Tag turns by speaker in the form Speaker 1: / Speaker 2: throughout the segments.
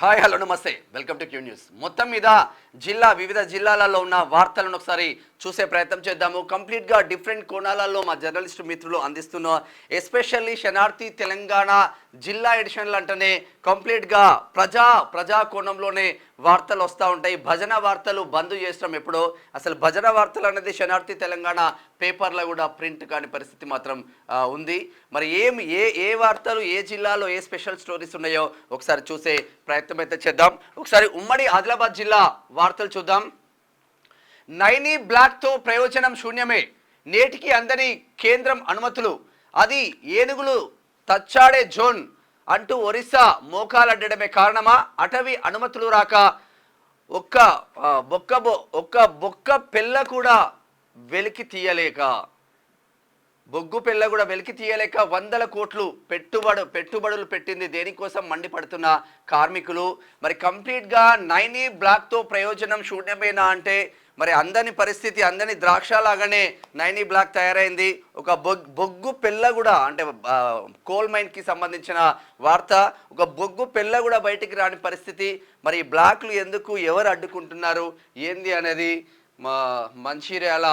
Speaker 1: Hi hello నమస్తే welcome to Q news. మొత్తం మీద వివిధ జిల్లాలలో ఉన్న వార్తలను ఒకసారి చూసే ప్రయత్నం చేద్దాము. కంప్లీట్గా డిఫరెంట్ కోణాలలో మా జర్నలిస్టు మిత్రులు అందిస్తున్న ఎస్పెషల్లీ శనార్థి తెలంగాణ జిల్లా ఎడిషన్లు అంటేనే కంప్లీట్గా ప్రజా కోణంలోనే వార్తలు వస్తూ ఉంటాయి. భజన వార్తలు బంద్ చేస్తాం ఎప్పుడో. అసలు భజన వార్తలు అనేది శనార్థి తెలంగాణ పేపర్లో కూడా ప్రింట్ కాని పరిస్థితి మాత్రం ఉంది. మరి ఏ వార్తలు ఏ జిల్లాలో ఏ స్పెషల్ స్టోరీస్ ఉన్నాయో ఒకసారి చూసే ప్రయత్నం అయితే చేద్దాం. ఒకసారి ఉమ్మడి ఆదిలాబాద్ జిల్లా వార్తలు చూద్దాం. నైనీ బ్లాక్తో ప్రయోజనం శూన్యమే, నేటికి అందని కేంద్రం అనుమతులు, అది ఏనుగులు తచ్చాడే జోన్ అంటూ ఒరిస్సా మోకాలడ్డడమే కారణమా? అటవీ అనుమతులు రాక ఒక్క బొక్క పిల్ల కూడా వెలికి తీయలేక వందల కోట్లు పెట్టుబడులు పెట్టింది దేనికోసం మండిపడుతున్న కార్మికులు. మరి కంప్లీట్గా నైనీ బ్లాక్తో ప్రయోజనం శూన్యమేనా అంటే మరి అందని పరిస్థితి, అందని ద్రాక్ష లాగానే నైనీ బ్లాక్ తయారైంది. ఒక బొగ్గు పిల్ల కూడా, అంటే కోల్ మైన్కి సంబంధించిన వార్త, ఒక బొగ్గు పిల్ల కూడా బయటికి రాని పరిస్థితి. మరి ఈ బ్లాక్లు ఎందుకు, ఎవరు అడ్డుకుంటున్నారు ఏంది అనేది మా మంచిర్యాల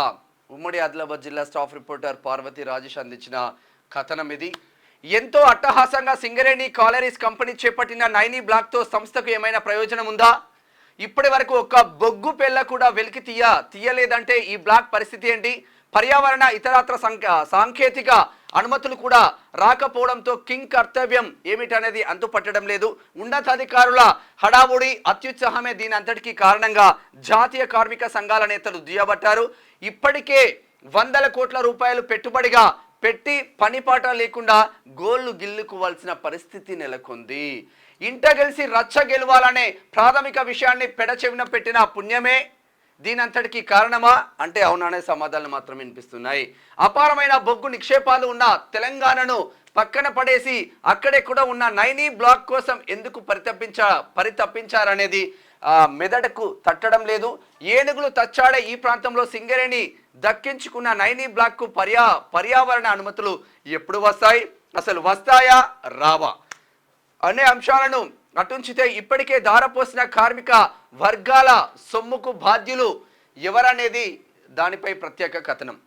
Speaker 1: ఉమ్మడి ఆదిలాబాద్ జిల్లా స్టాఫ్ రిపోర్టర్ పార్వతి రాజేష్ అందించిన కథనం ఇది. ఎంతో అట్టహాసంగా సింగరేణి కాలరీస్ కంపెనీ చేపట్టిన నైనీ బ్లాక్తో సంస్థకు ఏమైనా ప్రయోజనం ఉందా? ఇప్పటి వరకు ఒక్క బొగ్గు పెళ్ళ కూడా వెలికి తీయలేదంటే ఈ బ్లాక్ పరిస్థితి ఏంటి? పర్యావరణ ఇతరత్ర సాంకేతిక అనుమతులు కూడా రాకపోవడంతో కింగ్ కర్తవ్యం ఏమిటనేది అంతుపట్టడం లేదు. ఉన్నతాధికారుల హడావుడి అత్యుత్సాహమే దీని అంతటికీ కారణంగా జాతీయ కార్మిక సంఘాల నేతలు దుయ్యబట్టారు. ఇప్పటికే వందల కోట్ల రూపాయలు పెట్టుబడిగా పెట్టి పనిపాట లేకుండా గోళ్లు గిల్లుకోవాల్సిన పరిస్థితి నెలకొంది. ఇంట గెలిచి రచ్చ గెలవాలనే ప్రాథమిక విషయాన్ని పెడచెవిన పెట్టిన పుణ్యమే దీనంతటికి కారణమా అంటే అవుననే సమాధానాలు మాత్రం వినిపిస్తున్నాయి. అపారమైన బొగ్గు నిక్షేపాలు ఉన్న తెలంగాణను పక్కన పడేసి అక్కడెక్కడ ఉన్న నైనీ బ్లాక్ కోసం ఎందుకు పరితపించారనేది మెదడుకు తట్టడం లేదు. ఏనుగులు తచ్చాడే ఈ ప్రాంతంలో సింగరేణి దక్కించుకున్న నైనీ బ్లాక్కు పర్యావరణ అనుమతులు ఎప్పుడు వస్తాయి, అసలు వస్తాయా రావా అనే అంశాలను అటుంచితే ఇప్పటికే దారపోసిన కార్మిక వర్గాల సొమ్ముకు బాధ్యులు ఎవరనేది దానిపై ప్రత్యేక కథనం.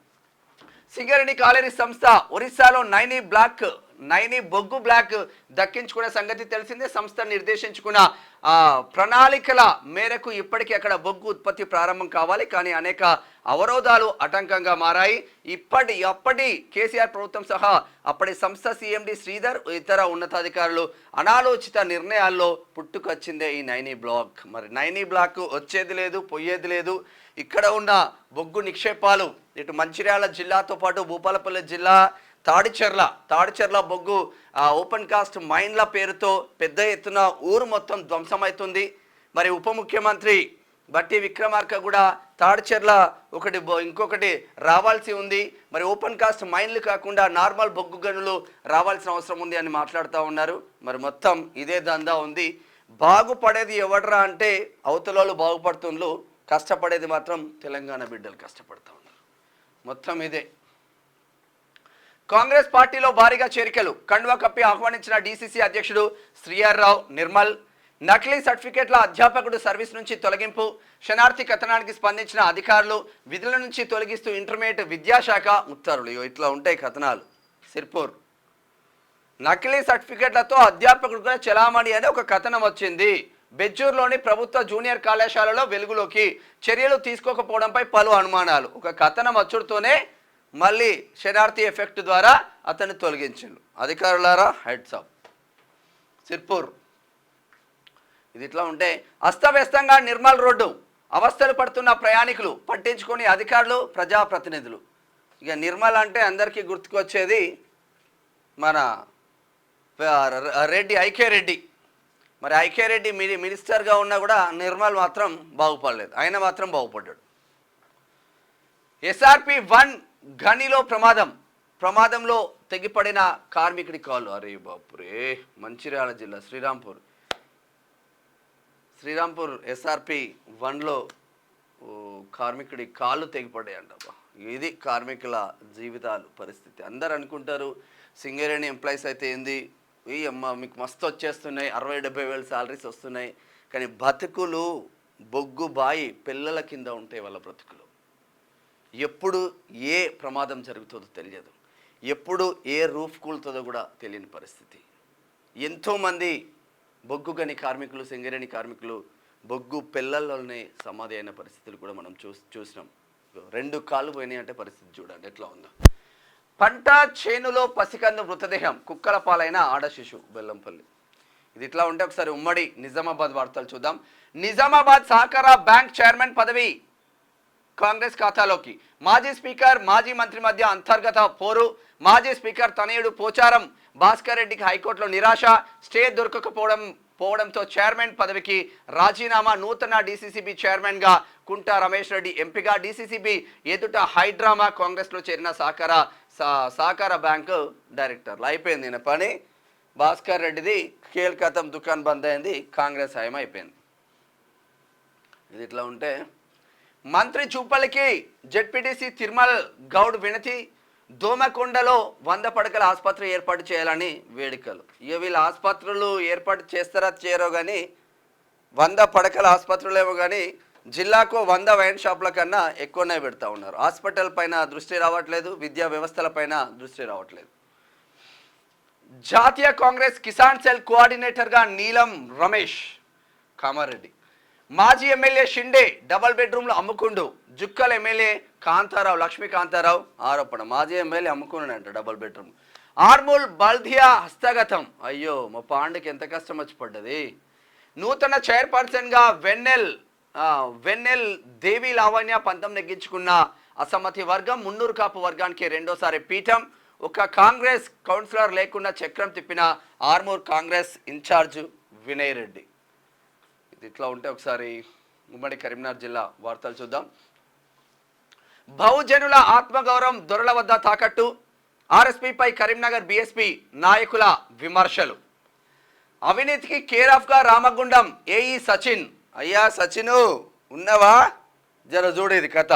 Speaker 1: సింగరేణి కాలేరీ సంస్థ ఒరిస్సాలో నైనీ బొగ్గు బ్లాక్ దక్కించుకునే సంగతి తెలిసిందే. సంస్థ నిర్దేశించుకున్న ప్రణాళికల మేరకు ఇప్పటికీ అక్కడ బొగ్గు ఉత్పత్తి ప్రారంభం కావాలి, కానీ అనేక అవరోధాలు ఆటంకంగా మారాయి. అప్పటి కేసీఆర్ ప్రభుత్వం సహా అప్పటి సంస్థ సిఎండి శ్రీధర్ ఇతర ఉన్నతాధికారులు అనాలోచిత నిర్ణయాల్లో పుట్టుకొచ్చిందే ఈ నైనీ బ్లాక్. మరి నైనీ బ్లాక్ వచ్చేది లేదు, పోయేది లేదు. ఇక్కడ ఉన్న బొగ్గు నిక్షేపాలు ఇటు మంచిర్యాల జిల్లాతో పాటు భూపాలపల్లి జిల్లా తాడిచెర్ల బొగ్గు ఓపెన్ కాస్ట్ మైన్ల పేరుతో పెద్ద ఎత్తున ఊరు మొత్తం ధ్వంసమవుతుంది. మరి ఉప ముఖ్యమంత్రి బట్టి విక్రమార్క కూడా తాడిచెర్ల ఇంకొకటి రావాల్సి ఉంది. మరి ఓపెన్ కాస్ట్ మైన్లు కాకుండా నార్మల్ బొగ్గు గనులు రావాల్సిన అవసరం ఉంది అని మాట్లాడుతూ ఉన్నారు. మరి మొత్తం ఇదే దందా ఉంది. బాగుపడేది ఎవడరా అంటే అవతలలో బాగుపడుతుండ్రు, కష్టపడేది మాత్రం తెలంగాణ బిడ్డలు కష్టపడుతూ ఉన్నారు. మొత్తం ఇదే. కాంగ్రెస్ పార్టీలో భారీగా చేరికలు, కండువా కప్పి ఆహ్వానించిన డీసీసీ అధ్యక్షుడు శ్రీఆర్ రావు నిర్మల్. నకిలీ సర్టిఫికేట్ల అధ్యాపకుడు సర్వీస్ నుంచి తొలగింపు, శనార్థి కథనానికి స్పందించిన అధికారులు, విధుల నుంచి తొలగిస్తూ ఇంటర్మీడియట్ విద్యాశాఖ ఉత్తర్వులు. ఇట్లా ఉంటాయి కథనాలు. సిర్పూర్ నకిలీ సర్టిఫికేట్లతో అధ్యాపకుడుగా చెలామణి అనే ఒక కథనం వచ్చింది. బెజ్జూరులోని ప్రభుత్వ జూనియర్ కళాశాలలో వెలుగులోకి, చర్యలు తీసుకోకపోవడంపై పలు అనుమానాలు. ఒక కథనం వచ్చుడుతోనే మళ్ళీ శనార్థి ఎఫెక్ట్ ద్వారా అతన్ని తొలగించిండు. అధికారులారా హెడ్స్ అప్. సిర్పూర్ ఇది ఇట్లా ఉంటే అస్తవ్యస్తంగా నిర్మల్ రోడ్డు, అవస్థలు పడుతున్న ప్రయాణికులు పట్టించుకొని అధికారులు ప్రజాప్రతినిధులు. ఇక నిర్మల్ అంటే అందరికీ గుర్తుకొచ్చేది మన ఐకే రెడ్డి. మరి ఐకే రెడ్డి మినిస్టర్గా ఉన్నా కూడా నిర్మల్ మాత్రం బాగుపడలేదు, ఆయన మాత్రం బాగుపడ్డాడు. SRP 1 గనిలో ప్రమాదంలో తెగిపడిన కార్మికుడి కాలు. అరే బాపురే, మంచిర్యాల జిల్లా శ్రీరాంపూర్ SRP 1లో కార్మికుడి కాళ్ళు తెగిపడ్డాయంట. ఇది కార్మికుల జీవితాలు పరిస్థితి. అందరు అనుకుంటారు సింగరేణి ఎంప్లాయీస్ అయితే ఏంది, ఈ అమ్మ మీకు మస్తు వచ్చేస్తున్నాయి, 60-70 వేలు శాలరీస్ వస్తున్నాయి, కానీ బతుకులు బొగ్గు బాయి పిల్లల కింద ఉంటాయి వాళ్ళ బ్రతుకులు. ఎప్పుడు ఏ ప్రమాదం జరుగుతుందో తెలియదు, ఎప్పుడు ఏ రూఫ్ కూలుతుందో కూడా తెలియని పరిస్థితి. ఎంతోమంది బొగ్గు గని కార్మికులు, సింగరేణి కార్మికులు బొగ్గు పిల్లల్లోనే సమాధి అయిన పరిస్థితులు కూడా మనం చూసినాం. 2 కాళ్ళు పోయినాయి అంటే పరిస్థితి చూడండి ఎట్లా ఉందో. పంట చేనులో పసికందు మృతదేహం కుక్కల పాలైన ఆడ శిశువు బెల్లంపల్లి. ఇది ఇట్లా ఉంటే ఒకసారి ఉమ్మడి నిజామాబాద్ వార్తలు చూద్దాం. నిజామాబాద్ సహకార బ్యాంక్ చైర్మన్ పదవి కాంగ్రెస్ ఖాతాలోకి. మాజీ స్పీకర్ మాజీ మంత్రి మధ్య అంతర్గత పోరు. మాజీ స్పీకర్ తనయుడు పోచారం భాస్కర్ రెడ్డికి హైకోర్టులో నిరాశ. స్టే దొరకకపోవడంతో చైర్మన్ పదవికి రాజీనామా. నూతన డీసీసీబీ చైర్మన్ గా కుంటా రమేష్ రెడ్డి ఎంపిక. డీసీసీబీ ఎదుట హైడ్రామా. కాంగ్రెస్ లో చేరిన సహకార బ్యాంకు డైరెక్టర్లు. అయిపోయింది ఈయన పని. భాస్కర్ రెడ్డిది కేల్కతం దుకాన్ బంద్ అయింది, కాంగ్రెస్ హయం అయిపోయింది. ఇది ఇట్లా ఉంటే మంత్రి చూపల్లికి జెడ్పీటీసీ తిరుమల్ గౌడ్ వినతి. దోమకొండలో 100 పడకల ఆసుపత్రి ఏర్పాటు చేయాలని వేడుకలు. ఇక వీళ్ళు ఆసుపత్రులు ఏర్పాటు చేస్తారా చేయరో కానీ 100 పడకల ఆసుపత్రులు ఏమో కానీ జిల్లాకు 100 వైన్ షాపుల కన్నా ఎక్కువనే పెడతా ఉన్నారు. హాస్పిటల్ పైన దృష్టి రావట్లేదు, విద్యా వ్యవస్థల పైన దృష్టి రావట్లేదు. జాతీయ కాంగ్రెస్ కిసాన్ సెల్ కోఆర్డినేటర్గా నీలం రమేష్ కామారెడ్డి. మాజీ ఎమ్మెల్యే షిండే డబల్ బెడ్రూమ్లు అమ్ముకుండు. జుక్కల్ ఎమ్మెల్యే కాంతారావు లక్ష్మీకాంతారావు ఆరోపణ. మాజీ ఎమ్మెల్యే అమ్ముకున్నాడంట డబల్ బెడ్రూమ్. ఆర్మూల్ బల్దియా హస్తగతం. అయ్యో మా పాండకి ఎంత కష్టం వచ్చి పడ్డది. నూతన చైర్పర్సన్గా వెన్నెల్ దేవి లావణ్య పంతం నెగ్గించుకున్న అసమ్మతి వర్గం. మున్నూరు కాపు వర్గానికి రెండోసారి పీఠం. ఒక కాంగ్రెస్ కౌన్సిలర్ లేకుండా చక్రం తిప్పిన ఆర్మూర్ కాంగ్రెస్ ఇన్ఛార్జ్ వినయ్ రెడ్డి. ఇది ఇట్లా ఉంటే ఒకసారి ఉమ్మడి కరీంనగర్ జిల్లా వార్తలు చూద్దాం. బహుజనుల ఆత్మగౌరవం దొరల వద్ద తాకట్టు. ఆర్ఎస్పీపై కరీంనగర్ బీఎస్పీ నాయకుల విమర్శలు. అవినీతికి కేర్ ఆఫ్గా రామగుండం ఏఈ సచిన్. అయ్యా సచిను ఉన్నవా, జర చూడేది కథ.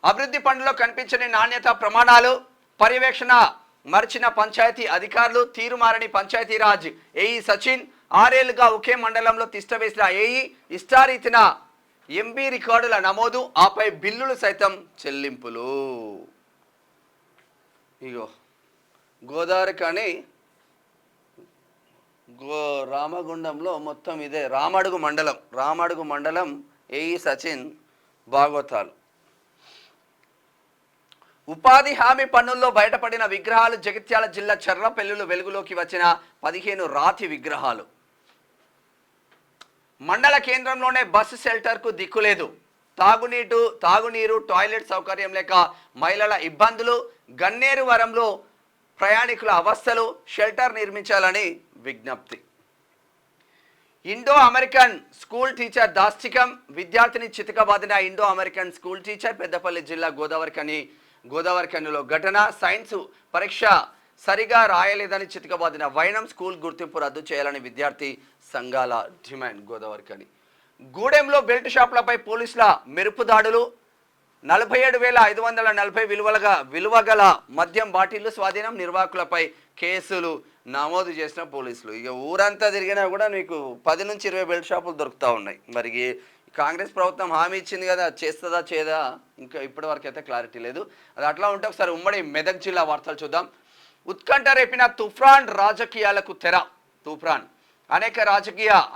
Speaker 1: అభివృద్ధి పనుల్లో కనిపించని నాణ్యత ప్రమాణాలు. పర్యవేక్షణ మర్చిన పంచాయతీ అధికారులు. తీరుమారని పంచాయతీరాజ్ ఏఈ సచిన్. 6 ఏళ్లుగా ఒకే మండలంలో తిష్టవేసిన ఏఈ. ఇష్టారీతిన ఎంబీ రికార్డుల నమోదు, ఆపై బిల్లులు సైతం చెల్లింపులు. ఇగో గోదావరి కానీ రామగుండంలో మొత్తం ఇదే. రామడుగు మండలం ఏఈ సచిన్ భాగవతాలు. ఉపాధి హామీ పన్నుల్లో బయటపడిన విగ్రహాలు. జగిత్యాల జిల్లా చర్లపల్లిలో వెలుగులోకి వచ్చిన 15 రాతి విగ్రహాలు. మండల కేంద్రంలోనే బస్సు షెల్టర్కు దిక్కులేదు. తాగునీరు టాయిలెట్ సౌకర్యం లేక మహిళల ఇబ్బందులు. గన్నేరు వరంలో ప్రయాణికుల అవస్థలు. షెల్టర్ నిర్మించాలని విజ్ఞప్తి. ఇండో అమెరికన్ స్కూల్ టీచర్ దాష్టికం. విద్యార్థిని చితకబాదిన Indo American school teacher. Peddapalli జిల్లా గోదావరికనిలో ఘటన. సైన్స్ పరీక్ష సరిగా రాయలేదని చితకబాదిన వైనం. స్కూల్ గుర్తింపు రద్దు చేయాలని విద్యార్థి సంఘాల డిమాండ్. గోదావరికని గూడెంలో బెల్ట్ షాపులపై పోలీసుల మెరుపు దాడులు. 47,540 విలువగల మద్యం బాటిళ్లు స్వాధీనం. నిర్వాహకులపై కేసులు నమోదు చేసిన పోలీసులు. ఇక ఊరంతా తిరిగినా కూడా మీకు 10 నుంచి 20 బెల్ట్ షాపులు దొరుకుతూ ఉన్నాయి. మరి కాంగ్రెస్ ప్రభుత్వం హామీ ఇచ్చింది కదా, చేస్తుందా చేయదా ఇంకా ఇప్పటి వరకు అయితే క్లారిటీ లేదు. అది అట్లా ఉంటే ఒకసారి ఉమ్మడి మెదక్ జిల్లా వార్తలు చూద్దాం. ఉత్కంఠ రేపిన తుఫాన్ రాజకీయాలకు తెర. తుఫాన్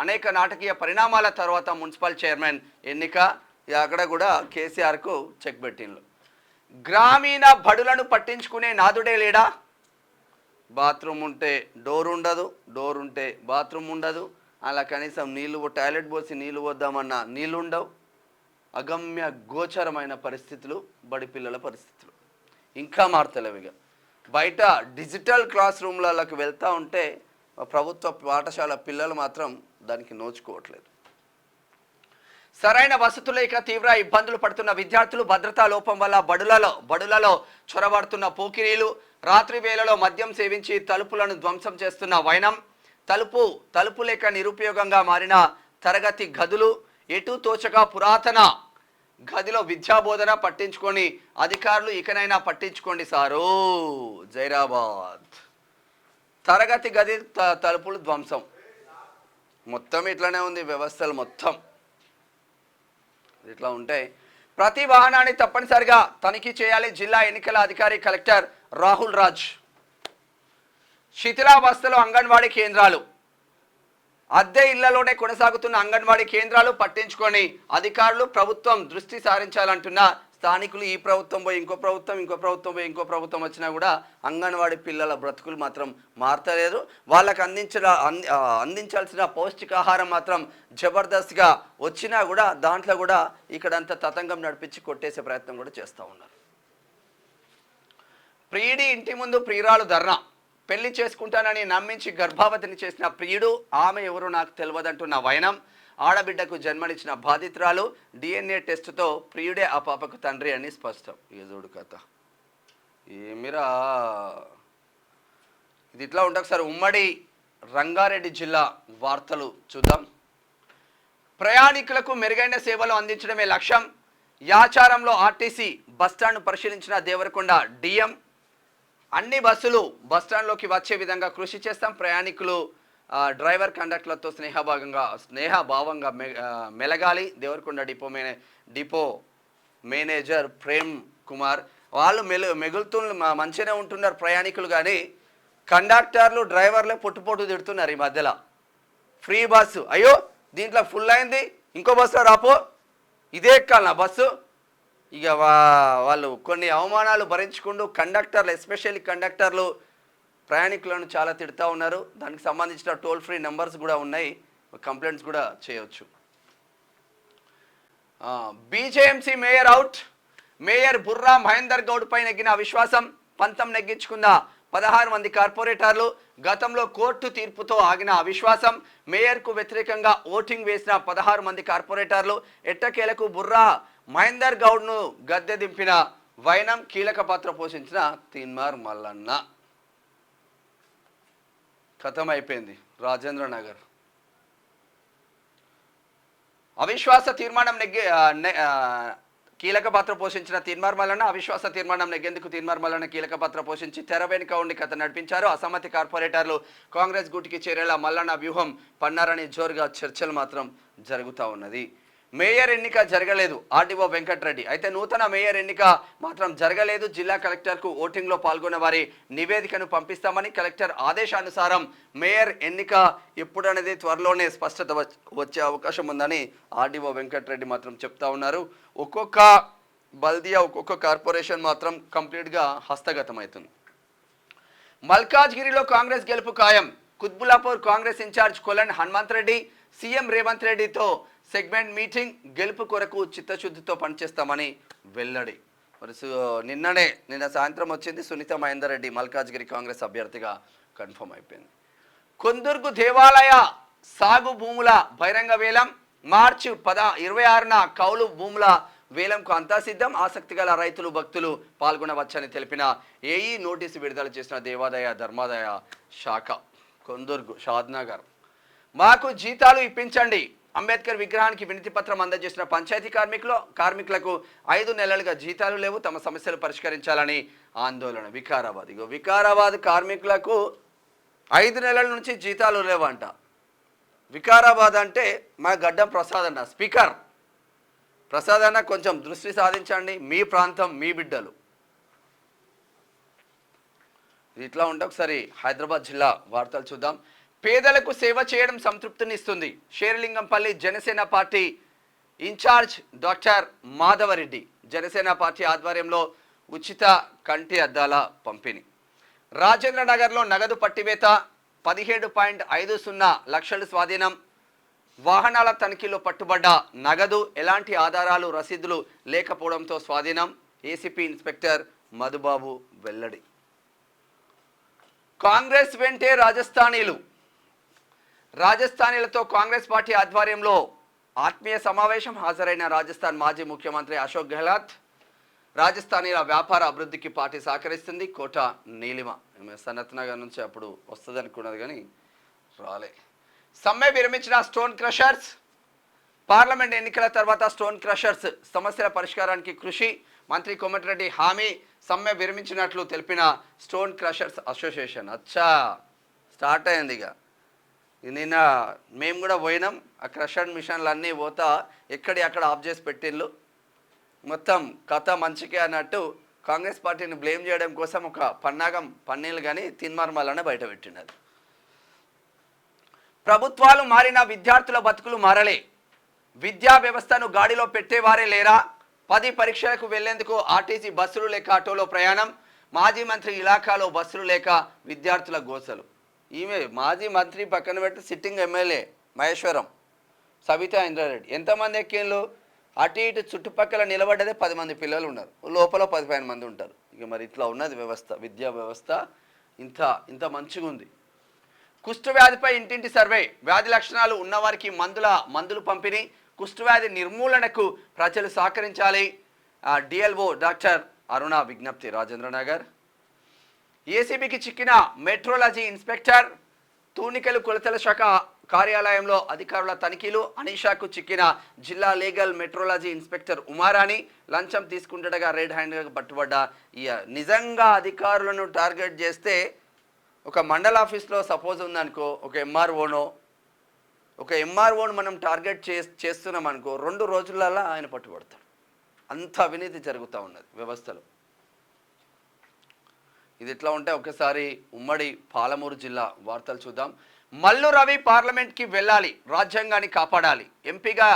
Speaker 1: అనేక నాటకీయ పరిణామాల తర్వాత మున్సిపల్ చైర్మన్ ఎన్నిక. అక్కడ కూడా కేసీఆర్కు చెక్ పెట్టిండ్రు. గ్రామీణ బడులను పట్టించుకునే నాదుడే లేడా. బాత్రూమ్ ఉంటే డోర్ ఉండదు, డోర్ ఉంటే బాత్రూమ్ ఉండదు. అలా కనీసం టాయిలెట్ పోసి నీళ్లు పోద్దామన్నా నీళ్ళు ఉండవు. అగమ్య గోచరమైన పరిస్థితులు బడి పిల్లల పరిస్థితులు. ఇంకా మారతలేవు. ఇక బయట డిజిటల్ క్లాస్ రూమ్లలోకి వెళ్తూ ఉంటే ప్రభుత్వ పాఠశాల పిల్లలు మాత్రం దానికి నోచుకోవట్లేదు. సరైన వసతులు లేక తీవ్ర ఇబ్బందులు పడుతున్న విద్యార్థులు. భద్రతా లోపం వల్ల బడులలో చొరబడుతున్న పోకిరీలు. రాత్రి వేళలో మద్యం సేవించి తలుపులను ధ్వంసం చేస్తున్న వైనం. తలుపు లేక నిరుపయోగంగా మారిన తరగతి గదులు. ఎటు తోచగా పురాతన గదిలో విద్యాబోధన పట్టించుకొని అధికారులు ఇకనైనా పట్టించుకోండి సారు. జైరాబాద్ తరగతి గది తలుపులు ధ్వంసం. మొత్తం ఇట్లానే ఉంది వ్యవస్థలు మొత్తం ఇట్లా ఉంటాయి. ప్రతి వాహనాన్ని తప్పనిసరిగా తనిఖీ చేయాలి జిల్లా ఎన్నికల అధికారి కలెక్టర్ రాహుల్ రాజ్. శిథిలావస్థలో అంగన్వాడీ కేంద్రాలు, అద్దె ఇళ్లలోనే కొనసాగుతున్న అంగన్వాడీ కేంద్రాలు పట్టించుకొని అధికారులు ప్రభుత్వం దృష్టి సారించాలంటున్న స్థానికులు. ఈ ప్రభుత్వం పోయి ఇంకో ప్రభుత్వం, ఇంకో ప్రభుత్వం పోయి ఇంకో ప్రభుత్వం వచ్చినా కూడా అంగన్వాడీ పిల్లల బ్రతుకులు మాత్రం మారతలేదు. వాళ్ళకు అందించాల్సిన పౌష్టికాహారం మాత్రం జబర్దస్త్గా వచ్చినా కూడా దాంట్లో కూడా ఇక్కడంతా తతంగం నడిపించి కొట్టేసే ప్రయత్నం కూడా చేస్తూ ఉన్నారు. ప్రియుడి ఇంటి ముందు ప్రియురాలు ధర్నా. పెళ్లి చేసుకుంటానని నమ్మించి గర్భావతిని చేసిన ప్రియుడు, ఆమె ఎవరో నాకు తెలియదంటున్న వైనం. ఆడబిడ్డకు జన్మనిచ్చిన బాధితురాలు. DNA టెస్టుతో ప్రియుడే ఆ పాపకు తండ్రి అని స్పష్టం. ఏజోడు కథ ఏమిరా ఇది. ఇట్లా ఉంటుంది. ఒకసారి ఉమ్మడి రంగారెడ్డి జిల్లా వార్తలు చూద్దాం. ప్రయాణికులకు మెరుగైన సేవలు అందించడమే లక్ష్యం. యాచారంలో ఆర్టీసీ బస్టాండ్ను పరిశీలించిన దేవరకొండ DM. అన్ని బస్సులు బస్టాండ్లోకి వచ్చే విధంగా కృషి చేస్తాం. ప్రయాణికులు డ్రైవర్ కండక్టర్లతో స్నేహభావంగా మెలగాలి. దేవరకొండ డిపో మేనేజర్ ప్రేమ్ కుమార్ వాళ్ళు మెగులుతూ మంచిగానే ఉంటున్నారు ప్రయాణికులు, కానీ కండక్టర్లు డ్రైవర్లే పొట్టు తిడుతున్నారు ఈ మధ్యలో. ఫ్రీ బస్సు, అయ్యో దీంట్లో ఫుల్ అయింది, ఇంకో బస్సులో రాపో, ఇదే ఎక్కాలి నా బస్సు. ఇక వాళ్ళు కొన్ని అవమానాలు భరించుకుంటూ కండక్టర్లు, ఎస్పెషల్లీ కండక్టర్లు ప్రయాణికులను చాలా తిడుతూ ఉన్నారు. దానికి సంబంధించిన టోల్ ఫ్రీ నెంబర్స్ కూడా ఉన్నాయి, కంప్లైంట్స్ కూడా చేయవచ్చు. BJMC mayor out. Mayor Burra Mahender Goud పై నెగ్గిన అవిశ్వాసం. పంతం నెగ్గించుకున్న 16 మంది కార్పొరేటర్లు. గతంలో కోర్టు తీర్పుతో ఆగిన అవిశ్వాసం. మేయర్కు వ్యతిరేకంగా ఓటింగ్ వేసిన 16 మంది కార్పొరేటర్లు. ఎట్టకేలకు బుర్రా మహేందర్ గౌడ్ను గద్దె దింపిన వైనం. కీలక పాత్ర పోషించిన తీన్మార్ మల్లన్న. ఖతం అయిపోయింది రాజేంద్ర నగర్. అవిశ్వాస తీర్మానం కీలక పాత్ర పోషించిన తీన్మార్ మల్లన్న. అవిశ్వాస తీర్మానం నెగ్గేందుకు తీన్మార్ మల్లన్న కీలక పాత్ర పోషించి తెర వెనుక ఉండి కథ నడిపించారు. అసమ్మతి కార్పొరేటర్లు కాంగ్రెస్ గూటికి చేరేలా మల్లన్న వ్యూహం పన్నారని జోరుగా చర్చలు మాత్రం జరుగుతూ ఉన్నది. మేయర్ ఎన్నిక జరగలేదు ఆర్డీఓ వెంకటరెడ్డి. అయితే నూతన మేయర్ ఎన్నిక మాత్రం జరగలేదు. జిల్లా కలెక్టర్కు ఓటింగ్లో పాల్గొన్న వారి నివేదికను పంపిస్తామని కలెక్టర్ ఆదేశానుసారం మేయర్ ఎన్నిక ఎప్పుడనేది త్వరలోనే స్పష్టత వచ్చే అవకాశం ఉందని ఆర్డీఓ వెంకటరెడ్డి మాత్రం చెప్తా ఉన్నారు. ఒక్కొక్క బల్దియా, ఒక్కొక్క కార్పొరేషన్ మాత్రం కంప్లీట్గా హస్తగతం అవుతుంది. మల్కాజ్గిరిలో కాంగ్రెస్ గెలుపు ఖాయం. కుత్బుల్లాపూర్ కాంగ్రెస్ ఇన్ఛార్జ్ కొలన్ హనుమంత్ రెడ్డి సీఎం రేవంత్ రెడ్డితో సెగ్మెంట్ మీటింగ్. గెలుపు కొరకు చిత్తశుద్ధితో పనిచేస్తామని వెల్లడి. మరి నిన్న సాయంత్రం వచ్చింది. సునీత మహేందర్ రెడ్డి మల్కాజ్గిరి కాంగ్రెస్ అభ్యర్థిగా కన్ఫర్మ్ అయిపోయింది. కొందుర్గు దేవాలయ సాగు భూముల బహిరంగ వేలం. మార్చి 26న కౌలు భూముల వేలంకు అంతా సిద్ధం. ఆసక్తి గల రైతులు భక్తులు పాల్గొనవచ్చని తెలిపిన ఏఈ నోటీసు విడుదల చేసిన దేవాదాయ ధర్మాదాయ శాఖ. కొందుర్గు షాద్నగర్. మాకు జీతాలు ఇప్పించండి. అంబేద్కర్ విగ్రహానికి వినతి పత్రం అందజేసిన పంచాయతీ కార్మికులకు 5 నెలలుగా జీతాలు లేవు, తమ సమస్యలు పరిష్కరించాలని ఆందోళన. వికారాబాద్ కార్మికులకు 5 నెలల నుంచి జీతాలు లేవంట. వికారాబాద్ అంటే మా గడ్డం ప్రసాద్ అన్న, స్పీకర్ ప్రసాద్ అన్న కొంచెం దృష్టి సాధించండి. మీ ప్రాంతం, మీ బిడ్డలు. ఇట్లా ఉంటే ఒకసారి హైదరాబాద్ జిల్లా వార్తలు చూద్దాం. పేదలకు సేవ చేయడం సంతృప్తినిస్తుంది. Serilingampally Janasena party in-charge doctor Madhava Reddy. Janasena party ఆధ్వర్యంలో ఉచిత కంటి అద్దాల పంపిణీ. రాజేంద్ర నగర్లో నగదు పట్టివేత. 17.50 లక్షలు స్వాధీనం. వాహనాల తనిఖీలో పట్టుబడ్డ నగదు, ఎలాంటి ఆధారాలు రసీదులు లేకపోవడంతో స్వాధీనం. ఏసీపీ ఇన్స్పెక్టర్ మధుబాబు వెల్లడి. కాంగ్రెస్ వెంటే రాజస్థానీలతో కాంగ్రెస్ పార్టీ ఆధ్వర్యంలో ఆత్మీయ సమావేశం. హాజరైన రాజస్థాన్ మాజీ ముఖ్యమంత్రి అశోక్ గెహ్లాట్. రాజస్థానీల వ్యాపార అభివృద్ధికి పార్టీ సహకరిస్తుంది. కోట నీలిమ సనత్ నగర్ నుంచి అప్పుడు వస్తుంది అనుకున్నది కానీ రాలే. సమ్మె విరమించిన స్టోన్ క్రషర్స్. పార్లమెంట్ ఎన్నికల తర్వాత స్టోన్ క్రషర్స్ సమస్యల పరిష్కారానికి కృషి. మంత్రి కోమటిరెడ్డి హామీ. సమ్మె విరమించినట్లు తెలిపిన స్టోన్ క్రషర్స్ అసోసియేషన్. అచ్చా స్టార్ట్ అయింది ఇక. నిన్న మేము కూడా పోయినాం, ఆ క్రషర్ మిషన్లు అన్నీ పోతా ఎక్కడి అక్కడ ఆఫ్ చేసి పెట్టిళ్ళు. మొత్తం కథ మంచికే అన్నట్టు కాంగ్రెస్ పార్టీని బ్లేమ్ చేయడం కోసం ఒక పన్నాగం పన్నీళ్ళు కానీ తిన్మార్మాలనే బయట పెట్టినది. ప్రభుత్వాలు మారిన విద్యార్థుల బతుకులు మారలే. విద్యా వ్యవస్థను గాడిలో పెట్టేవారే లేరా? 10 పరీక్షలకు వెళ్లేందుకు ఆర్టీసీ బస్సులు లేక ఆటోలో ప్రయాణం. మాజీ మంత్రి ఇలాకాలో బస్సులు లేక విద్యార్థుల గోసలు. ఈమె మాజీ మంత్రి పక్కన పెట్టి సిట్టింగ్ ఎమ్మెల్యే మహేశ్వరం సబితా ఇంద్రారెడ్డి ఎంతమంది ఎక్కిళ్ళు? అటు ఇటు చుట్టుపక్కల నిలబడ్డదే 10 మంది పిల్లలు ఉన్నారు, లోపల 15 మంది ఉంటారు. ఇక మరి ఇట్లా ఉన్నది వ్యవస్థ, విద్యా వ్యవస్థ ఇంత మంచిగా ఉంది. కుష్ఠవ్యాధిపై ఇంటింటి సర్వే. వ్యాధి లక్షణాలు ఉన్నవారికి మందులు పంపిణీ. కుష్ఠవ్యాధి నిర్మూలనకు ప్రజలు సహకరించాలి. డిఎల్ఓ డాక్టర్ అరుణ విజ్ఞప్తి. రాజేంద్రనగర్. ఏసీబీకి చిక్కిన మెట్రోలజీ ఇన్స్పెక్టర్. తూనికలు కొలతల శాఖ కార్యాలయంలో అధికారుల తనిఖీలు. అనీషాకు చిక్కిన జిల్లా లీగల్ మెట్రోలజీ ఇన్స్పెక్టర్ ఉమారాణి. లంచం తీసుకుంటుండగా రెడ్ హ్యాండ్గా పట్టుబడ్డ. నిజంగా అధికారులను టార్గెట్ చేస్తే ఒక మండల ఆఫీస్లో సపోజ్ ఉందనుకో, ఒక ఎంఆర్ఓను మనం టార్గెట్ చేస్తున్నాం అనుకో, 2 రోజులలో ఆయన పట్టుబడతాడు. అంత అవినీతి జరుగుతూ ఉన్నది వ్యవస్థలో. ఇది ఎట్లా ఉంటే ఒకసారి ఉమ్మడి పాలమూరు జిల్లా వార్తలు చూద్దాం. మల్లు రవి పార్లమెంట్కి వెళ్ళాలి, రాజ్యాంగాన్ని కాపాడాలి. ఎంపీగా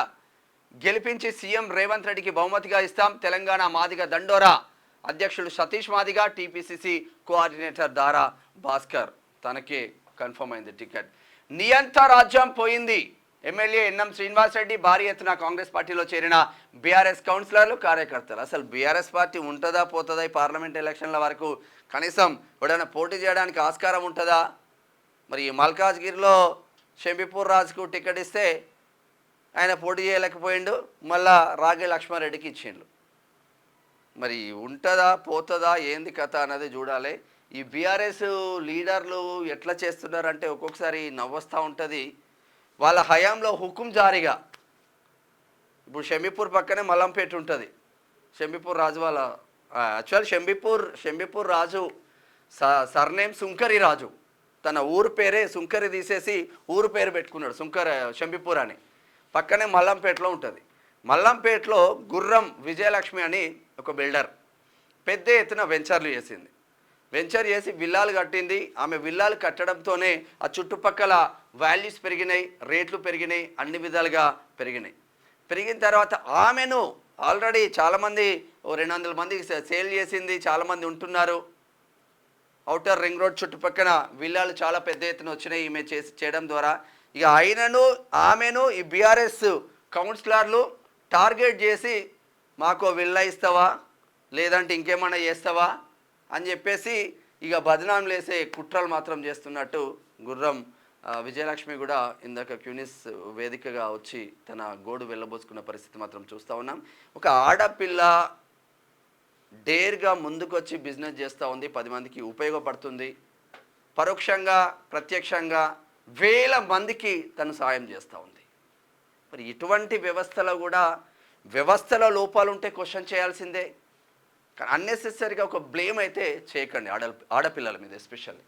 Speaker 1: గెలిపించి సీఎం రేవంత్ రెడ్డికి బహుమతిగా ఇస్తాం. తెలంగాణ మాదిగ దండోరా అధ్యక్షుడు సతీష్ మాదిగ. టీపీసీసీ కోఆర్డినేటర్ దారా భాస్కర్ తనకే కన్ఫర్మ్ అయింది టికెట్. నియంత రాజ్యం పోయింది. MLA NM Srinivasa Reddy. భారీ ఎత్తున కాంగ్రెస్ పార్టీలో చేరిన బీఆర్ఎస్ కౌన్సిలర్లు, కార్యకర్తలు. అసలు బీఆర్ఎస్ పార్టీ ఉంటుందా పోతుందా ఈ పార్లమెంట్ ఎలక్షన్ల వరకు? కనీసం ఎవడైనా పోటీ చేయడానికి ఆస్కారం ఉంటుందా? మరి మల్కాజ్గిరిలో షంబీపూర్ రాజుకు టికెట్ ఇస్తే ఆయన పోటీ చేయలేకపోయిండు, మళ్ళా రాగే లక్ష్మారెడ్డికి ఇచ్చిండు. మరి ఉంటుందా పోతుందా ఏంది కథ అన్నది చూడాలి. ఈ బీఆర్ఎస్ లీడర్లు ఎట్లా చేస్తున్నారంటే ఒక్కొక్కసారి నవ్వొస్తూ ఉంటుంది. వాళ్ళ హయాంలో హుకుం జారీగా, ఇప్పుడు షంబీపూర్ పక్కనే మల్లంపేట ఉంటుంది. షంబీపూర్ రాజు వాళ్ళ యాక్చువల్ షంబీపూర్ రాజు సర్నేమ్ సుంకరి రాజు. తన ఊరు పేరే సుంకరి తీసేసి ఊరు పేరు పెట్టుకున్నాడు, షంబీపూర్ అని. పక్కనే మల్లంపేటలో ఉంటుంది. మల్లంపేటలో గుర్రం విజయలక్ష్మి అని ఒక బిల్డర్ పెద్ద ఎత్తున వెంచర్ చేసి విల్లాలు కట్టింది. ఆమె విల్లాలు కట్టడంతోనే ఆ చుట్టుపక్కల వాల్యూస్ పెరిగినాయి, రేట్లు పెరిగినాయి, అన్ని విధాలుగా పెరిగిన తర్వాత ఆమెను ఆల్రెడీ చాలామంది 200 మందికి సేల్ చేసింది. చాలామంది ఉంటున్నారు. ఔటర్ రింగ్ రోడ్ చుట్టుపక్కల విల్లాలు చాలా పెద్ద ఎత్తున వచ్చినాయి ఈమె చేయడం ద్వారా. ఇక ఆమెను ఈ బీఆర్ఎస్ కౌన్సిలర్లు టార్గెట్ చేసి మాకు విల్లా ఇస్తావా లేదంటే ఇంకేమన్నా చేస్తావా అని చెప్పేసి ఇక బదనాం లేసే కుట్రలు మాత్రం చేస్తున్నట్టు గుర్రం విజయలక్ష్మి కూడా ఇందాక క్యూనిస్ వేదికగా వచ్చి తన గోడు వెళ్ళబోసుకున్న పరిస్థితి మాత్రం చూస్తూ ఉన్నాం. ఒక ఆడపిల్ల డేర్గా ముందుకొచ్చి బిజినెస్ చేస్తూ ఉంది, 10 మందికి ఉపయోగపడుతుంది. పరోక్షంగా ప్రత్యక్షంగా వేల మందికి తను సాయం చేస్తూ ఉంది. మరి ఇటువంటి వ్యవస్థలో కూడా వ్యవస్థలో లోపాలు ఉంటే క్వశ్చన్ చేయాల్సిందే. కానీ అన్నెసెసరీగా ఒక బ్లేమ్ అయితే చేయకండి ఆడపిల్లల మీద ఎస్పెషల్లీ.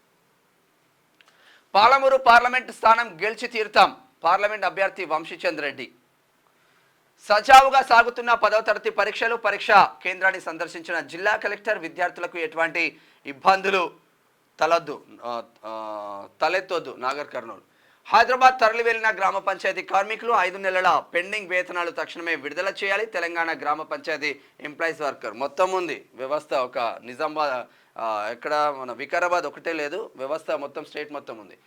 Speaker 1: పాలమూరు పార్లమెంట్ స్థానం గెలిచి తీరుతాం. పార్లమెంట్ అభ్యర్థి వంశీచంద్ రెడ్డి. సజావుగా సాగుతున్న 10వ తరగతి పరీక్షా కేంద్రాన్ని సందర్శించిన జిల్లా కలెక్టర్ విద్యార్థులకు ఎటువంటి ఇబ్బందులు తలెత్తొద్దు నాగర్ కర్నూలు. హైదరాబాద్ తరలి వెళ్లిన గ్రామ పంచాయతీ కార్మికులు 5 నెలల పెండింగ్ వేతనాలు తక్షణమే విడుదల చేయాలి. తెలంగాణ గ్రామ పంచాయతీ ఎంప్లాయీస్ వర్కర్ మొత్తం ఉంది వ్యవస్థ. ఒక నిజామాబాద్ ఎక్కడ మన వికారాబాద్ ఒకటే లేదు, వ్యవస్థ మొత్తం స్టేట్ మొత్తం ఉంది.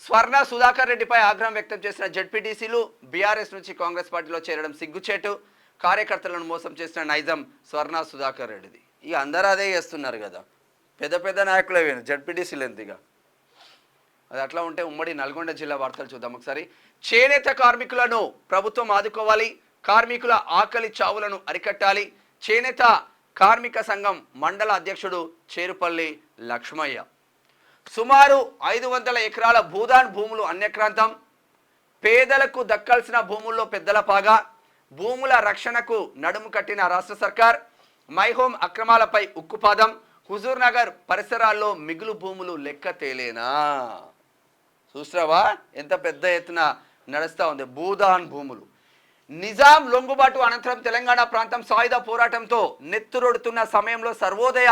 Speaker 1: స్వర్ణ సుధాకర్ రెడ్డిపై ఆగ్రహం వ్యక్తం చేసిన జెడ్పీటీసీలు. బీఆర్ఎస్ నుంచి కాంగ్రెస్ పార్టీలో చేరడం సిగ్గుచేటు. కార్యకర్తలను మోసం చేసిన నైజం స్వర్ణ సుధాకర్ రెడ్డిది. ఇక అందరూ అదే చేస్తున్నారు కదా, పెద్ద నాయకులే జెడ్పీటీసీలు ఎంతగా. అది అట్లా ఉంటే ఉమ్మడి నల్గొండ జిల్లా వార్తలు చూద్దాం ఒకసారి. చేనేత కార్మికులను ప్రభుత్వం ఆదుకోవాలి. కార్మికుల ఆకలి చావులను అరికట్టాలి. చేనేత కార్మిక సంఘం మండల అధ్యక్షుడు చేరుపల్లి లక్ష్మయ్య. సుమారు 500 ఎకరాల భూదాన్ భూములు అన్యక్రాంతం. పేదలకు దక్కాల్సిన భూముల్లో పెద్దల పాగా. భూముల రక్షణకు నడుము కట్టిన రాష్ట్ర సర్కార్. మైహోం అక్రమాలపై ఉక్కుపాదం. హుజూర్ నగర్ పరిసరాల్లో మిగులు భూములు లెక్క తేలేనా? చూసినావా ఎంత పెద్ద ఎత్తున నడుస్తూ ఉంది. భూదాన్ భూములు. నిజాం లొంగుబాటు అనంతరం తెలంగాణ ప్రాంతం సాయుధ పోరాటంతో నెత్తురొడుతున్న సమయంలో సర్వోదయ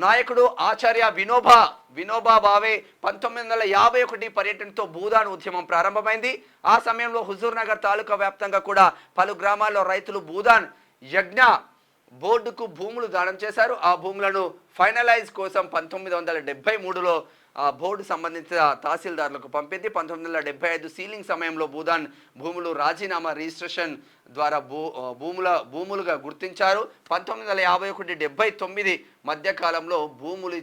Speaker 1: నాయకుడు ఆచార్య వినోబా భావే 1951 పర్యటనతో భూదాన్ ఉద్యమం ప్రారంభమైంది. ఆ సమయంలో హుజూర్ నగర్ తాలూకా వ్యాప్తంగా కూడా పలు గ్రామాల్లో రైతులు భూదాన్ యజ్ఞ బోర్డుకు భూములు దానం చేశారు. ఆ భూములను ఫైనలైజ్ కోసం 1973లో ఆ బోర్డు సంబంధించిన తహసీల్దారులకు పంపింది. 1975 సీలింగ్ సమయంలో భూదాన్ భూములు రాజీనామా రిజిస్ట్రేషన్ ద్వారా భూములుగా గుర్తించారు. 1951-79 మధ్యకాలంలో భూములు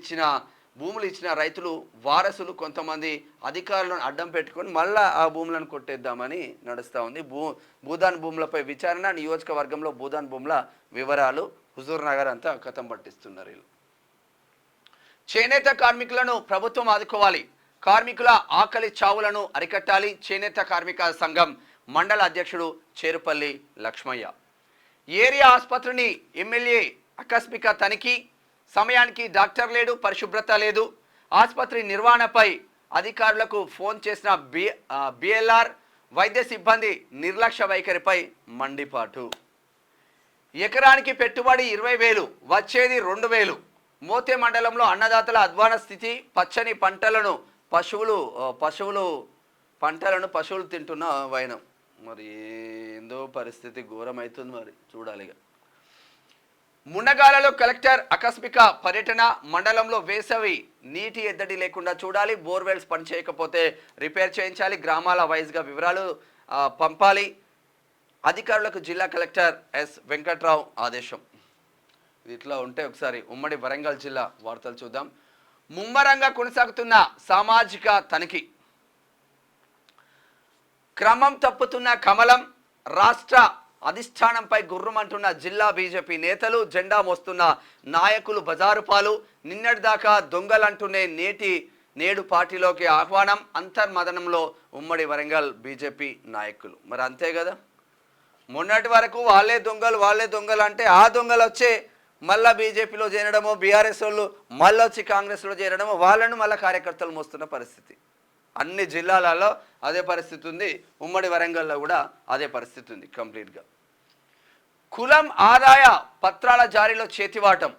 Speaker 1: ఇచ్చిన రైతులు వారసులు కొంతమంది అధికారులను అడ్డం పెట్టుకొని మళ్ళా ఆ భూములను కొట్టేద్దామని నడుస్తూ ఉంది. భూదాన్ భూములపై విచారణ, నియోజకవర్గంలో భూదాన్ భూముల వివరాలు, హుజూర్ నగర్ అంతా కథం పట్టిస్తున్నారు వీళ్ళు. చేనేత కార్మికులను ప్రభుత్వం ఆదుకోవాలి, కార్మికుల ఆకలి చావులను అరికట్టాలి. చేనేత కార్మిక సంఘం మండల అధ్యక్షుడు చేరుపల్లి లక్ష్మయ్య. ఏరియా ఆసుపత్రిని ఎమ్మెల్యే ఆకస్మిక తనిఖీ, సమయానికి డాక్టర్ లేడు, పరిశుభ్రత లేదు. ఆసుపత్రి నిర్వహణపై అధికారులకు ఫోన్ చేసిన బిఎల్ఆర్, వైద్య సిబ్బంది నిర్లక్ష్య వైఖరిపై మండిపాటు. ఎకరానికి పెట్టుబడి 20,000, వచ్చేది 2,000. మోతే మండలంలో అన్నదాతల అధ్వాన స్థితి. పచ్చని పశువులు తింటున్న వైనం. మరి ఏందో పరిస్థితి ఘోరమవుతుంది, మరి చూడాలిగా. మున్నగాలలో కలెక్టర్ ఆకస్మిక పర్యటన. మండలంలో వేసవి నీటి ఎద్దడి లేకుండా చూడాలి. బోర్వెల్స్ పనిచేయకపోతే రిపేర్ చేయించాలి. గ్రామాల వైజ్గా వివరాలు పంపాలి. అధికారులకు జిల్లా కలెక్టర్ ఎస్ వెంకట్రావు ఆదేశం. ఇట్లా ఉంటే ఒకసారి ఉమ్మడి వరంగల్ జిల్లా వార్తలు చూద్దాం. ముమ్మరంగా కొనసాగుతున్న సామాజిక తనిఖీ. క్రమం తప్పుతున్న కమలం. రాష్ట్ర అధిష్టానంపై గుర్రమంటున్న జిల్లా బీజేపీ నేతలు. జెండా మోస్తున్న నాయకులు బజారుపాలు. నిన్నటిదాకా దొంగలంటూనే నేడు పార్టీలోకి ఆహ్వానం. అంతర్మదనంలో ఉమ్మడి వరంగల్ బీజేపీ నాయకులు. మరి అంతే కదా, మొన్నటి వరకు వాళ్ళే దొంగలు అంటే ఆ దొంగలు వచ్చే మళ్ళీ బీజేపీలో చేరడమో, బీఆర్ఎస్ వాళ్ళు మళ్ళీ వచ్చి కాంగ్రెస్లో చేరడమో, వాళ్ళను మళ్ళీ కార్యకర్తలు మోస్తున్న పరిస్థితి. అన్ని జిల్లాలలో అదే పరిస్థితి ఉంది. ఉమ్మడి వరంగల్లో కూడా అదే పరిస్థితి ఉంది కంప్లీట్గా. కులం ఆదాయ పత్రాల జారీలో చేతివాటం.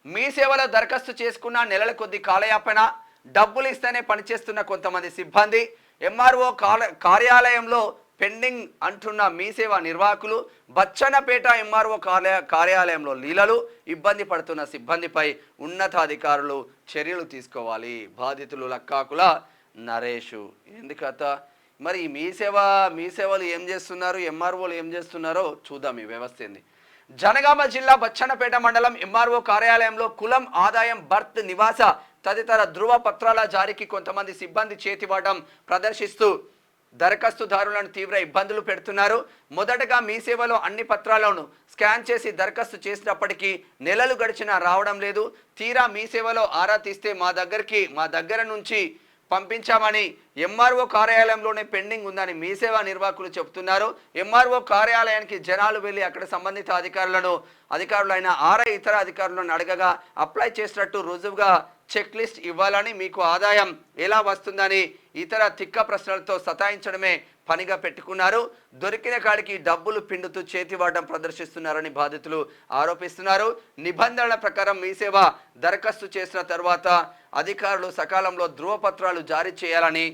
Speaker 1: మీ సేవలో దరఖాస్తు చేసుకున్న నెలల కొద్ది కాలయాపన. డబ్బులు ఇస్తేనే పనిచేస్తున్న కొంతమంది సిబ్బంది. ఎంఆర్ఓ కార్యాలయంలో పెండింగ్ అంటున్న మీ సేవ నిర్వాహకులు. బచ్చన్నపేట ఎంఆర్ఓ కార్యాలయంలో లీలలు. ఇబ్బంది పడుతున్న సిబ్బందిపై ఉన్నతాధికారులు చర్యలు తీసుకోవాలి. బాధితులు లక్కాకుల నరేషు. ఎందుకత మరి మీ సేవలు ఏం చేస్తున్నారు, ఎంఆర్ఓలు ఏం చేస్తున్నారో చూద్దాం. ఈ వ్యవస్థ ఏంది. జనగామ జిల్లా బచ్చన్నపేట మండలం ఎంఆర్ఓ కార్యాలయంలో కులం, ఆదాయం, బర్త్, నివాస తదితర ధృవ పత్రాల జారీకి కొంతమంది సిబ్బంది చేతివాటం ప్రదర్శిస్తూ దరఖాస్తుదారులను తీవ్ర ఇబ్బందులు పెడుతున్నారు. మొదటగా మీ సేవలో అన్ని పత్రాలను స్కాన్ చేసి దరఖాస్తు చేసినప్పటికీ నెలలు గడిచినా రావడం లేదు. తీరా మీ సేవలో ఆరా తీస్తే మా దగ్గర నుంచి పంపించామని ఎంఆర్ఓ కార్యాలయంలోనే పెండింగ్ ఉందని మీ సేవా నిర్వాహకులు చెబుతున్నారు. ఎంఆర్ఓ కార్యాలయానికి జనాలు వెళ్ళి అక్కడ సంబంధిత అధికారులైన ఇతర అధికారులను అడగగా అప్లై చేసినట్టు రుజువుగా చెక్ లిస్ట్ ఇవ్వాలని, మీకు ఆదాయం ఎలా వస్తుందని ఇతర తిక్క ప్రశ్నలతో సతాయించడమే పనిగా పెట్టుకున్నారు. దొరికిన కాడికి డబ్బులు పిండుతూ చేతివాటం ప్రదర్శిస్తున్నారని బాధితులు ఆరోపిస్తున్నారు. నిబంధనల ప్రకారం మీ సేవ దరఖాస్తు చేసిన తర్వాత అధికారులు సకాలంలో ధృవపత్రాలు జారీ చేయాలని,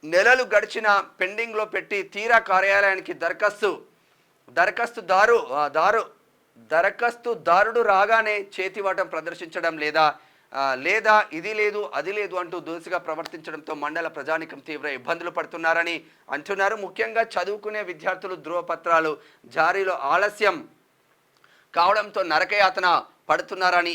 Speaker 1: నెలలు గడిచిన పెండింగ్లో పెట్టి తీరా కార్యాలయానికి దరఖాస్తుదారుడు రాగానే చేతివాటం ప్రదర్శించడం లేదా ఇది లేదు అది లేదు అంటూ దోసిగా ప్రవర్తించడంతో మండల ప్రజానికం తీవ్ర ఇబ్బందులు పడుతున్నారని అంటున్నారు. ముఖ్యంగా చదువుకునే విద్యార్థులు ధృవపత్రాలు జారీలో ఆలస్యం కావడంతో నరకయాతన పడుతున్నారని,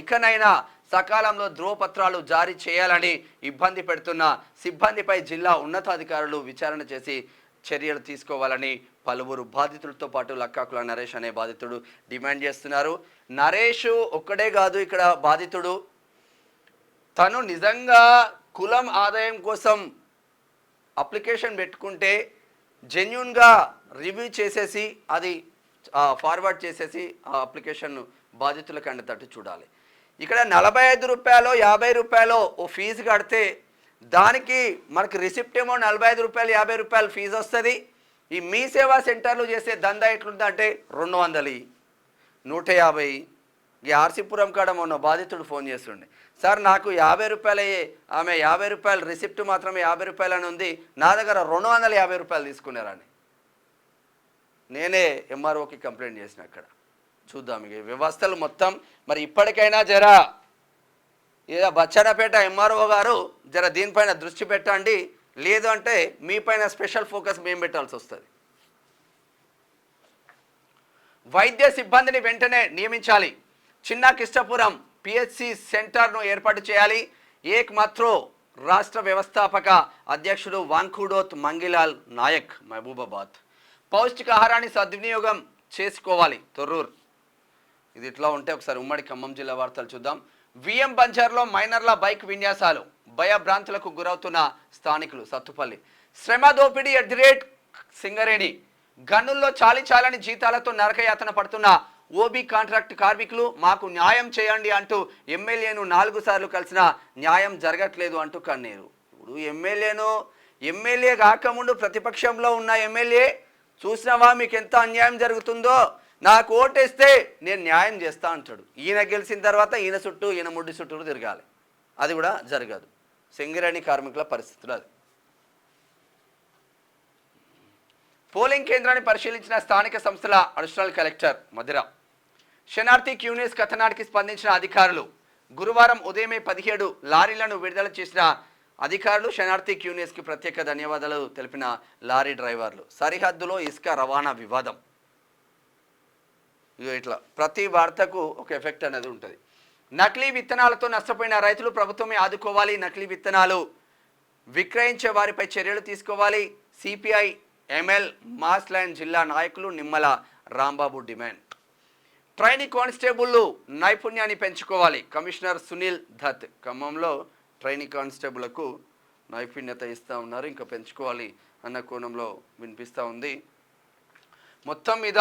Speaker 1: ఇకనైనా సకాలంలో ధృవపత్రాలు జారీ చేయాలని ఇబ్బంది పెడుతున్న సిబ్బందిపై జిల్లా ఉన్నతాధికారులు విచారణ చేసి చర్యలు తీసుకోవాలని పలువురు బాధితులతో పాటు లక్కాకుల నరేష్ అనే బాధితుడు డిమాండ్ చేస్తున్నారు. నరేష్ ఒక్కడే కాదు ఇక్కడ బాధితుడు. తను నిజంగా కులం ఆదాయం కోసం అప్లికేషన్ పెట్టుకుంటే జెన్యూన్గా రివ్యూ చేసేసి అది ఫార్వర్డ్ చేసేసి ఆ అప్లికేషన్ బాధితులకు అందేటట్టు చూడాలి. ఇక్కడ 45 రూపాయలు 50 రూపాయలు ఓ ఫీజు కడితే దానికి మనకు రిసిప్ట్ ఏమో 45 రూపాయలు 50 రూపాయలు ఫీజు వస్తుంది. ఈ మీ సేవా సెంటర్లు చేసే దందా ఎట్లుందంటే 200, 150. ఈ ఆర్సీపురం కాడ మొన్న బాధితుడు ఫోన్ చేస్తుండే, సార్ నాకు 50 రూపాయలు ఆమె 50 రూపాయలు రిసిప్ట్ మాత్రమే 50 రూపాయలు అని ఉంది, నా దగ్గర 250 రూపాయలు తీసుకున్నారని. నేనే ఎంఆర్ఓకి కంప్లైంట్ చేసిన. అక్కడ చూద్దాం ఇక వ్యవస్థలు మొత్తం. మరి ఇప్పటికైనా జరా ఏదో బచ్చన్నపేట ఎంఆర్ఓ గారు జర దీనిపైన దృష్టి పెట్టండి, లేదు అంటే మీపైన స్పెషల్ ఫోకస్ మేము పెట్టాల్సి వస్తుంది. వైద్య సిబ్బందిని వెంటనే నియమించాలి. చిన్న కిష్టపురం పిహెచ్సి సెంటర్ను ఏర్పాటు చేయాలి. ఏక్ మాత్రో రాష్ట్ర వ్యవస్థాపక అధ్యక్షుడు వాంఖుడోత్ మంగిలాల్ నాయక్ మహబూబాబాద్. పౌష్టికాహారాన్ని సద్వినియోగం చేసుకోవాలి తొర్రూర్. ఇది ఇట్లా ఉంటే ఒకసారి ఉమ్మడి ఖమ్మం జిల్లా వార్తలు చూద్దాం. విఎం బంజార్లో మైనర్ల బైక్ విన్యాసాలు, భయభ్రాంతులకు గురవుతున్న స్థానికులు. సత్తుపల్లి శ్రమ దోపిడీ సింగరేణి గనుల్లో చాలని జీతాలతో నరకయాతన పడుతున్న ఓబీ కాంట్రాక్ట్ కార్మికులు మాకు న్యాయం చేయండి అంటూ ఎమ్మెల్యేను 4 సార్లు కలిసిన న్యాయం జరగట్లేదు అంటూ కన్నీరు. ఇప్పుడు ఎమ్మెల్యే కాకముందు ప్రతిపక్షంలో ఉన్న ఎమ్మెల్యే చూసినావా మీకు ఎంత అన్యాయం జరుగుతుందో, నాకు ఓటేస్తే నేను న్యాయం చేస్తా అంటాడు. ఈయన గెలిచిన తర్వాత ఈయన చుట్టూ ఈయన ముడ్డి చుట్టూ తిరగాలి. అది కూడా జరగదు. సింగరేణి కార్మికుల పరిస్థితులు అది. పోలింగ్ కేంద్రాన్ని పరిశీలించిన స్థానిక సంస్థల అడిషనల్ కలెక్టర్ మధిర. శనార్థి క్యూనిస్ కథనానికి స్పందించిన అధికారులు. గురువారం ఉదయమే 17 లారీలను విడుదల చేసిన అధికారులు. శనార్థి క్యూనిస్కి ప్రత్యేక ధన్యవాదాలు తెలిపిన లారీ డ్రైవర్లు. సరిహద్దులో ఇసుక రవాణా వివాదం. ఇట్లా ప్రతి వార్తకు ఒక ఎఫెక్ట్ అనేది ఉంటుంది. నకిలీ విత్తనాలతో నష్టపోయిన రైతులు ప్రభుత్వమే ఆదుకోవాలి. నకిలీ విత్తనాలు విక్రయించే వారిపై చర్యలు తీసుకోవాలి. సిపిఐ ఎంఎల్ మాస్ లైన్ జిల్లా నాయకులు Nimmala Rambabu demand. Trainee constable నైపుణ్యాన్ని పెంచుకోవాలి. కమిషనర్ సునీల్ దత్. ఖమ్మంలో ట్రైనీ కానిస్టేబుల్కు నైపుణ్యత ఇస్తూ ఉన్నారు, ఇంకా పెంచుకోవాలి అన్న కోణంలో వినిపిస్తూ ఉంది. మొత్తం మీద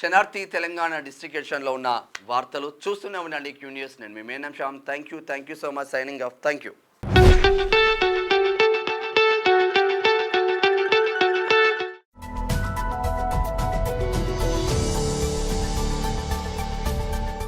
Speaker 1: శనార్థి తెలంగాణ డిస్ట్రిక్ట్ ఉన్న వార్తలు చూస్తూనే ఉండండి క్యూ న్యూస్. నేను మీ Menam Shyam. Thank you so much. Signing off. Thank you.